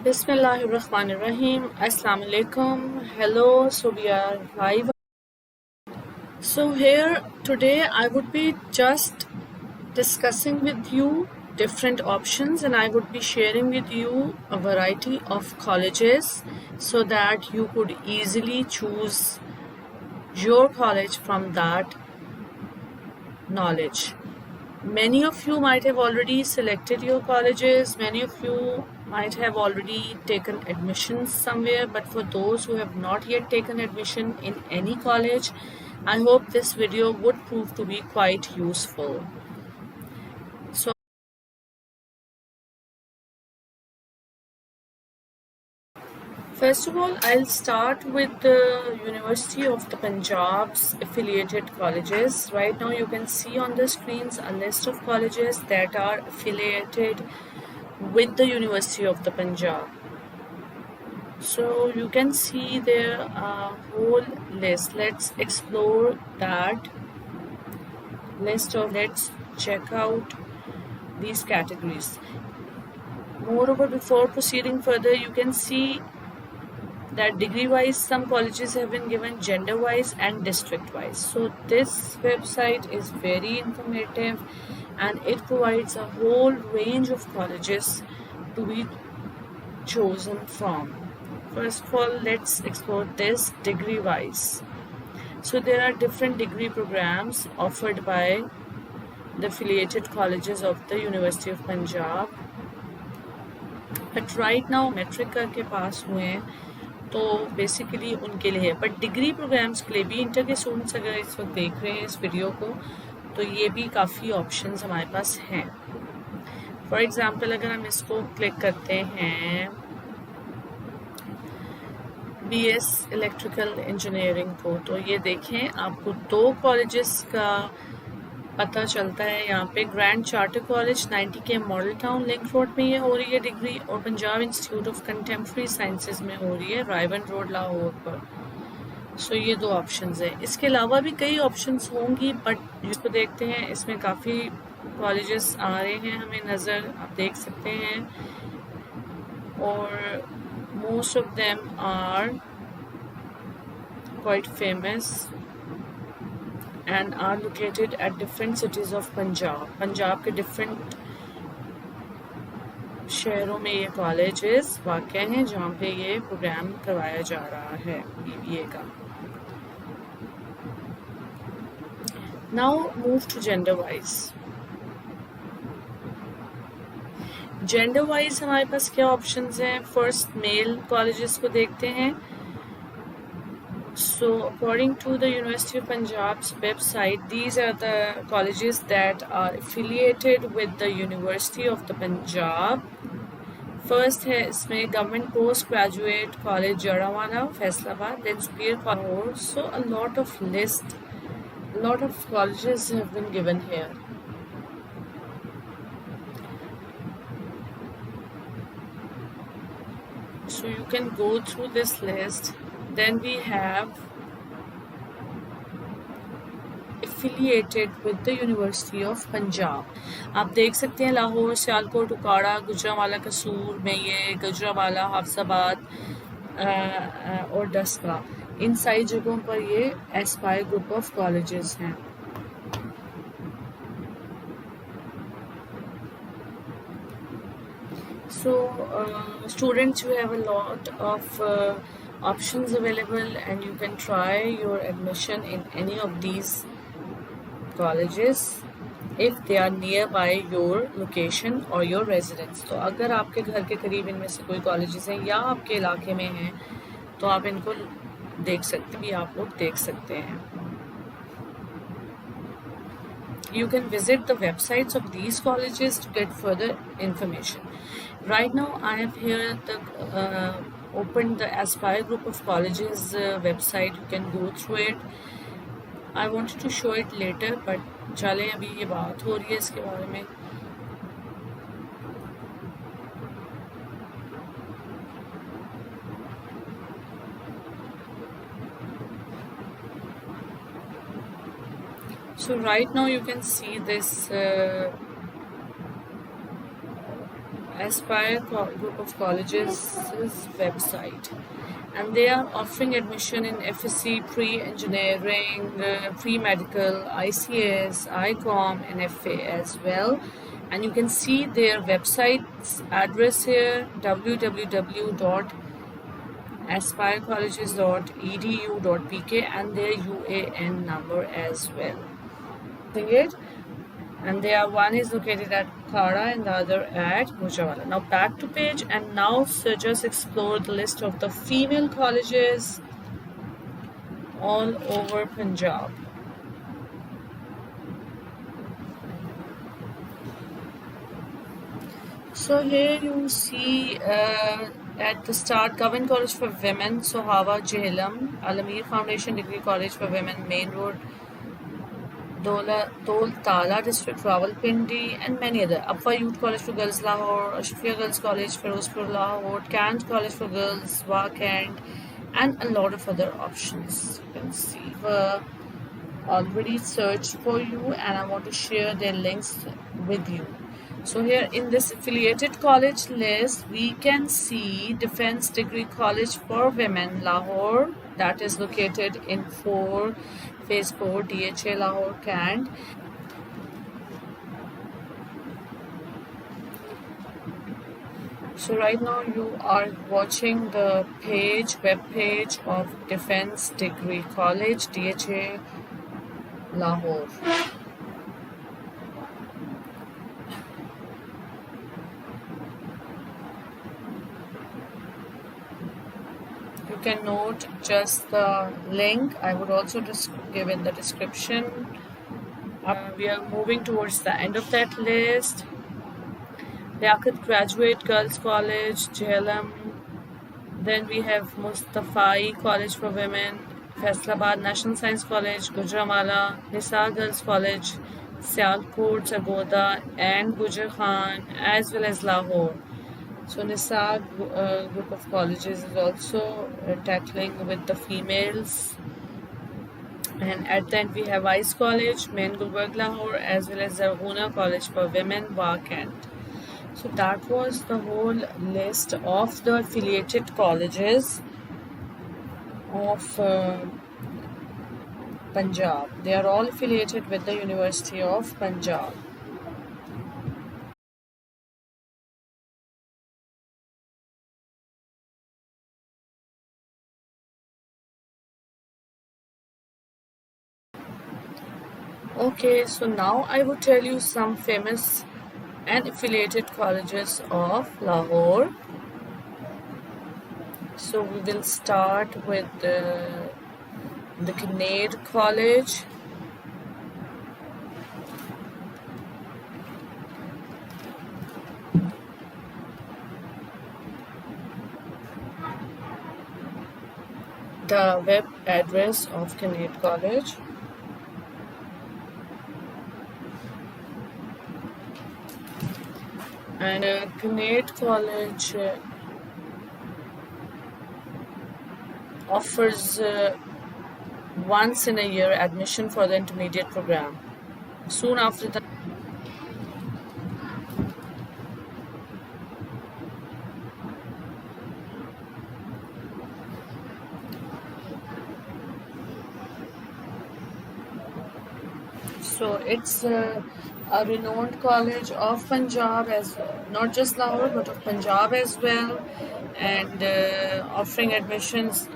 Bismillahirrahmanirrahim. Assalamu alaikum. Hello. So we are live. So here today I would be just discussing with you different options, and I would be sharing with you a variety of colleges so that you could easily choose your college from that knowledge. Many of you might have already selected your colleges, many of you might have already taken admissions somewhere, but for those who have not yet taken admission in any college, I hope this video would prove to be quite useful. So first of all, I'll start with the University of the Punjab's affiliated colleges. Right now you can see on the screens a list of colleges that are affiliated with the University of the Punjab. So you can see there a whole list. Let's explore that list of, let's check out these categories. Moreover, before proceeding further, you can see that degree wise some colleges have been given gender wise and district wise. So this website is very informative and it provides a whole range of colleges to be chosen from. First of all, let's explore this degree wise. So there are different degree programs offered by the affiliated colleges of the University of Punjab, but right now matric करके pass हुए हैं तो basically उनके लिए है, but degree programs के लिए भी इंटर के स्टूडेंट्स अगर इस वक्त देख रहे हैं इस वीडियो को तो ये भी काफ़ी ऑप्शंस हमारे पास हैं. फॉर एग्जांपल अगर हम इसको क्लिक करते हैं BS इलेक्ट्रिकल इंजीनियरिंग को, तो ये देखें आपको दो कॉलेजेस का पता चलता है यहाँ पे. Grand charter college 90K model town link road में ये हो रही है डिग्री, और Punjab institute of contemporary sciences में हो रही है रायवन रोड लाहौर पर. सो ये दो ऑप्शंस हैं. इसके अलावा भी कई ऑप्शंस होंगी, बट जिसको देखते हैं इसमें काफ़ी कॉलेजेस आ रहे हैं हमें नज़र, आप देख सकते हैं, और most of them are quite famous and are located at different cities of Punjab. Punjab के different शहरों में ये कॉलेजेस वाक़ हैं जहाँ पे ये प्रोग्राम करवाया जा रहा है BBA का. Now move to gender wise. Gender wise हमारे पास क्या ऑप्शंस हैं. फर्स्ट मेल कॉलेजेस को देखते हैं. So according to the university of Punjab's website, these are the colleges that are affiliated with the university of the Punjab. First है इसमें government post graduate college Jaranwala Faisalabad, then superior college. So a lot of list, lot of colleges have been given here. So you can go through this list. Then we have affiliated with the University of Punjab. आप देख सकते हैं लाहौर, सियालकोट, उकाड़ा, गुजरांवाला, कसूर में ये गुजरांवाला, हाफसाबाद और डस्का, इन सारी जगहों पर ये एस्पायर ग्रुप ऑफ कॉलेजेस हैं. So students, you have a lot of options available and you can try your admission in any of these colleges if they are nearby your location or your residence. तो अगर आपके घर के करीब इनमें से कोई कॉलेजेस हैं या आपके इलाके में हैं तो आप इनको देख सकते हैं, आप लोग देख सकते हैं. You can visit the websites of these colleges to get further information. Right now I have here opened the Aspire group of colleges website. You can go through it. I wanted to show it later, but चले अभी ये बात हो रही है इसके बारे में. So right now you can see this Aspire Group of Colleges' website, and they are offering admission in FSC, pre-engineering, pre-medical, ICS, ICOM, and FA as well. And you can see their website's address here, www.aspirecolleges.edu.pk, and their UAN number as well. It and one is located at Khara and the other at Mujawala. Now back to page, and now just explore the list of the female colleges all over Punjab. So here you see at the start, Government College for Women, Sohawa, Jhelum, Alamir Foundation Degree College for Women, Main Road, Dol Tala District, Rawalpindi, and many other. Upper Youth College for Girls, Lahore, Ashfia Girls College, Ferozpur, Lahore, Kant College for Girls, Wakand, and a lot of other options. You can see already searched for you, and I want to share their links with you. So here in this affiliated college list, we can see Defense Degree College for Women, Lahore, that is located in Phase 4, DHA Lahore, Kant. So right now you are watching the web page of Defense Degree College, DHA Lahore. You can note just the link. I would also just give in the description. We are moving towards the end of that list. Liaquat Graduate Girls College, Jhelum. Then we have Mustafai College for Women, Faisalabad National Science College, Gujranwala, Nisa Girls College, Sialkot, Sargodha, and Gujar Khan, as well as Lahore. So Nisa group of colleges is also tackling with the females. And at the end we have Vice College, Main Gulberg Lahore, as well as Zarghuna College for Women, Wakand. So that was the whole list of the affiliated colleges of Punjab. They are all affiliated with the University of Punjab. Okay, so now I will tell you some famous and affiliated colleges of Lahore. So we will start with the Kinnaird College. The web address of Kinnaird College. And Kinnaird College offers once in a year admission for the intermediate program. Soon after that, so it's a renowned college of Punjab, as not just Lahore but of Punjab as well, and offering admissions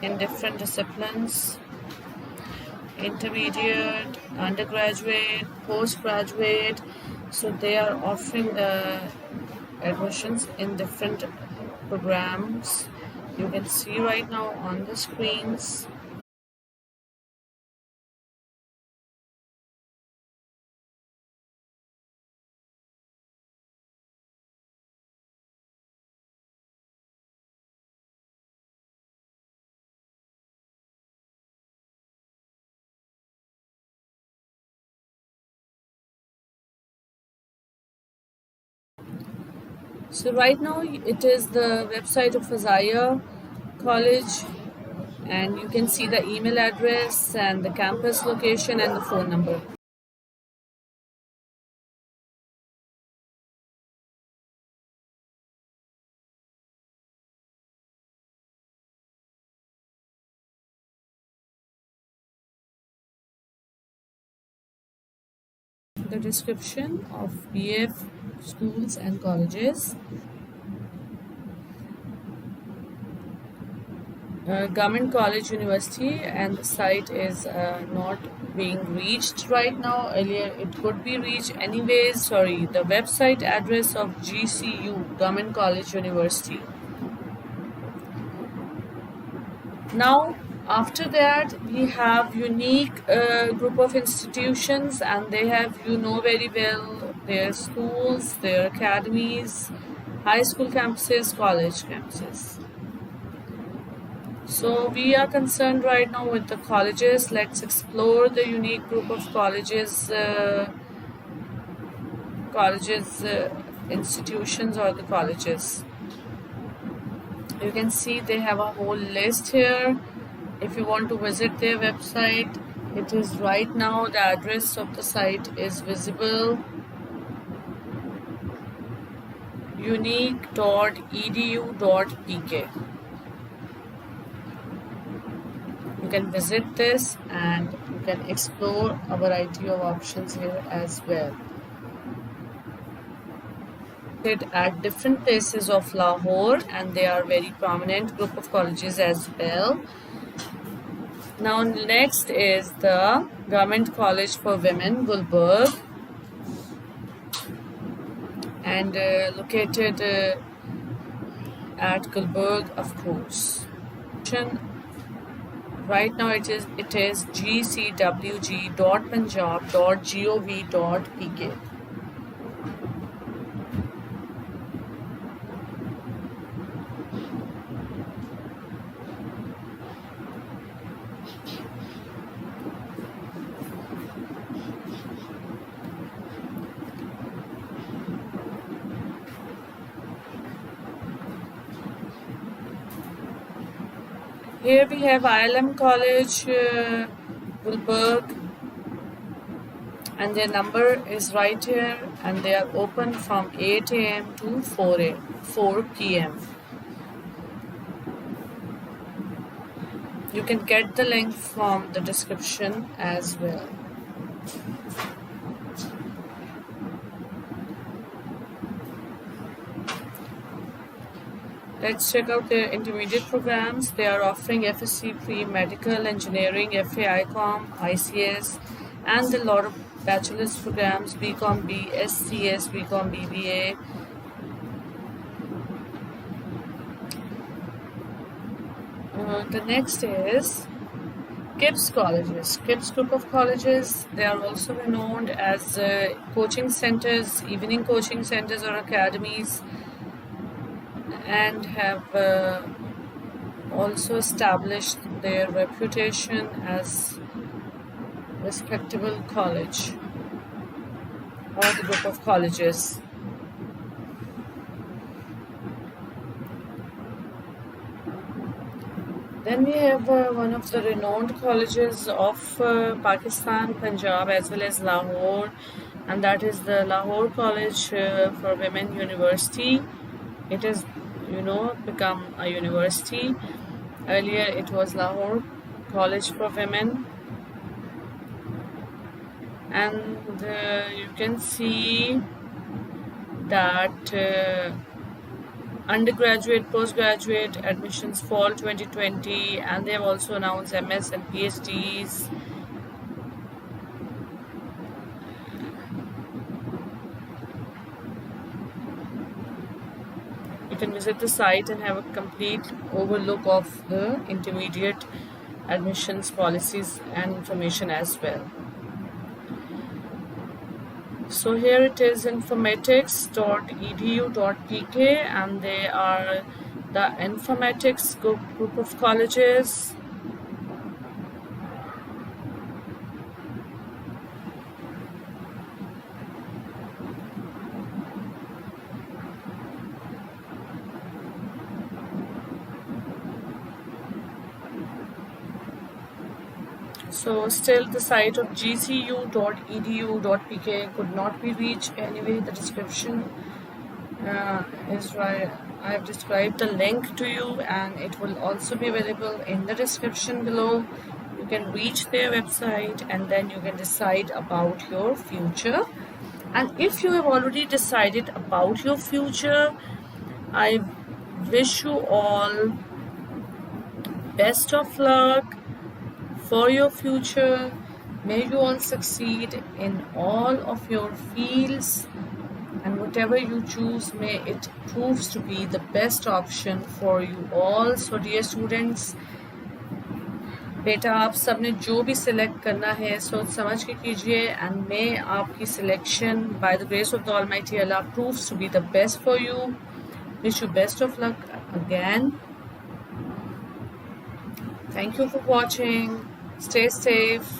in different disciplines: intermediate, undergraduate, postgraduate. So they are offering the admissions in different programs. You can see right now on the screens. So right now it is the website of Fazaya College, and you can see the email address and the campus location and the phone number. the description of BF schools and colleges. Government College University, and the site is not being reached right now. Earlier it could be reached anyways. Sorry, the website address of GCU, Government College University. Now after that we have unique group of institutions, and they have, you know very well, their schools, their academies, high school campuses, college campuses. So we are concerned right now with the colleges. Let's explore the unique group of colleges, institutions, or the colleges. You can see they have a whole list here. If you want to visit their website, it is right now, the address of the site is visible. unique.edu.pk. You can visit this and you can explore a variety of options here as well. At different places of Lahore, and they are very prominent group of colleges as well. Now next is the Government College for Women, Gulberg, and located at Gulberg, of course. Right now it is gcwg.punjab.gov.pk. Here we have ILM College, Gulberg, and their number is right here, and they are open from 8 a.m. to 4 p.m. You can get the link from the description as well. Let's check out their intermediate programs. They are offering FSc pre-medical, engineering, FA ICOM, ICS, and a lot of bachelor's programs, BCom B, SCS, BCom BBA. The next is KIPS colleges. KIPS group of colleges, they are also renowned as coaching centers, evening coaching centers or academies, and have also established their reputation as respectable college or the group of colleges. Then we have one of the renowned colleges of Pakistan, Punjab, as well as Lahore, and that is the Lahore College for Women University. It has, become a university. Earlier it was Lahore College for Women, and you can see that undergraduate, postgraduate admissions fall 2020, and they have also announced MS and PhDs. You can visit the site and have a complete overlook of the intermediate admissions policies and information as well. So here it is, informatics.edu.pk, and they are the informatics group of colleges. So still the site of gcu.edu.pk could not be reached. Anyway, the description is right. I have described the link to you, and it will also be available in the description below. You can reach their website and then you can decide about your future. And if you have already decided about your future, I wish you all best of luck for your future. May you all succeed in all of your fields, and whatever you choose, may it proves to be the best option for you all. So dear students, बेटा आप सब ने जो भी select करना है सोच समझ के कीजिए, एंड मे आपकी selection by the grace of the almighty Allah proves to be the best for you. Wish you best of luck again. Thank you for watching. Stay safe.